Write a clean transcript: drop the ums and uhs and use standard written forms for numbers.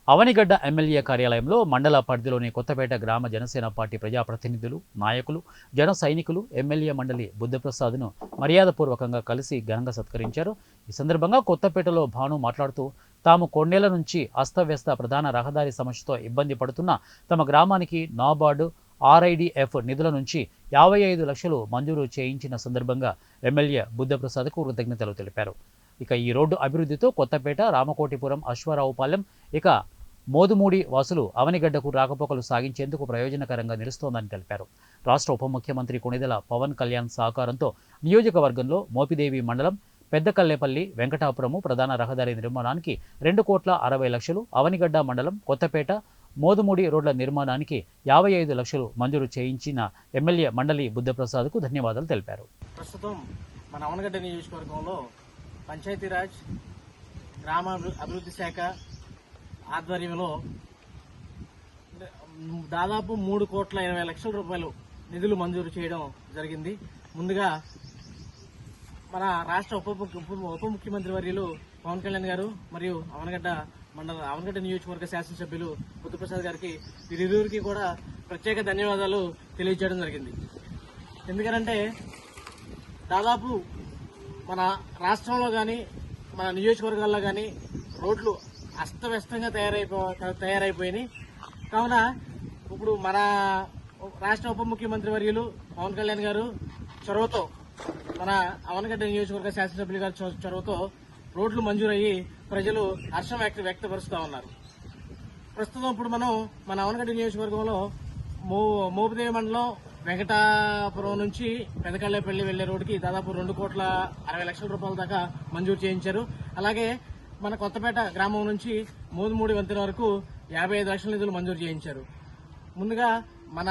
Avanigadda MLA కార్యాలయంలో మండల పరిధిలోని కొత్తపేట గ్రామ జనసేన పార్టీ ప్రజాప్రతినిధులు, నాయకులు, జన సైనికులు ఎమ్మెల్యే మండలి బుద్ధప్రసాద్ను మర్యాదపూర్వకంగా కలిసి ఘనంగా సత్కరించారు. ఈ సందర్భంగా కొత్తపేటలో భాను మాట్లాడుతూ తాము కొన్నేళ్ల నుంచి అస్తవ్యస్త ప్రధాన రహదారి సమస్యతో ఇబ్బంది పడుతున్న తమ గ్రామానికి నాబార్డు ఆర్ఐడిఎఫ్ నిధుల నుంచి 55 లక్షలు మంజూరు చేయించిన సందర్భంగా ఎమ్మెల్యే బుద్ధప్రసాద్కు కృతజ్ఞతలు తెలిపారు. ఇక ఈ రోడ్డు అభివృద్ధితో కొత్తపేట, రామకోటిపురం, అశ్వారావుపాలెం, ఇక మోదుమూడి వాసులు అవనిగడ్డకు రాకపోకలు సాగించేందుకు ప్రయోజనకరంగా నిలుస్తోందని తెలిపారు. రాష్ట్ర ఉప ముఖ్యమంత్రి కొణిదెల పవన్ కళ్యాణ్ సహకారంతో నియోజకవర్గంలో మోపిదేవి మండలం పెద్దకల్లేపల్లి, వెంకటాపురము ప్రధాన రహదారి నిర్మాణానికి 2,60,00,000, అవనిగడ్డ మండలం కొత్తపేట, మోదుమూడి రోడ్ల నిర్మాణానికి 55 లక్షలు మంజూరు చేయించిన ఎమ్మెల్యే మండలి బుద్ధప్రసాద్కు ధన్యవాదాలు తెలిపారు. ప్రస్తుతం మన అవనిగడ్డ నియోజకవర్గంలో పంచాయతీరాజ్, గ్రామ అభివృద్ధి శాఖ ఆధ్వర్యంలో దాదాపు 3,20,00,000 రూపాయలు నిధులు మంజూరు చేయడం జరిగింది. ముందుగా మన రాష్ట్ర ఉప ముఖ్యమంత్రి వర్యులు పవన్ కళ్యాణ్ గారు మరియు అవనిగడ్డ నియోజకవర్గ శాసనసభ్యులు బుద్ధప్రసాద్ గారికి వీరిరువురికి కూడా ప్రత్యేక ధన్యవాదాలు తెలియజేయడం జరిగింది. ఎందుకంటే దాదాపు మన రాష్ట్రంలో కానీ మన నియోజకవర్గాల్లో కానీ రోడ్లు అస్తవ్యస్తంగా తయారైపోయినాయి. కావున ఇప్పుడు మన రాష్ట్ర ఉప ముఖ్యమంత్రి వర్యులు పవన్ కళ్యాణ్ గారు చొరవతో, మన అవనిగడ్డ నియోజకవర్గ శాసనసభ్యులు గారి చొరవతో రోడ్లు మంజూరయ్యి ప్రజలు హర్షం వ్యక్తపరుస్తూ ఉన్నారు. ప్రస్తుతం ఇప్పుడు మనం మన అవనిగడ్డ నియోజకవర్గంలో మోపిదేవి మండలం వెంకటాపురం నుంచి పెదకళ్ళేపల్లి వెళ్లే రోడ్డుకి దాదాపు 2,60,00,000 రూపాయల దాకా మంజూరు చేయించారు. అలాగే మన కొత్తపేట గ్రామం నుంచి మోదుమూడి వంతెన వరకు 55 లక్షల నిధులు మంజూరు చేయించారు. ముందుగా మన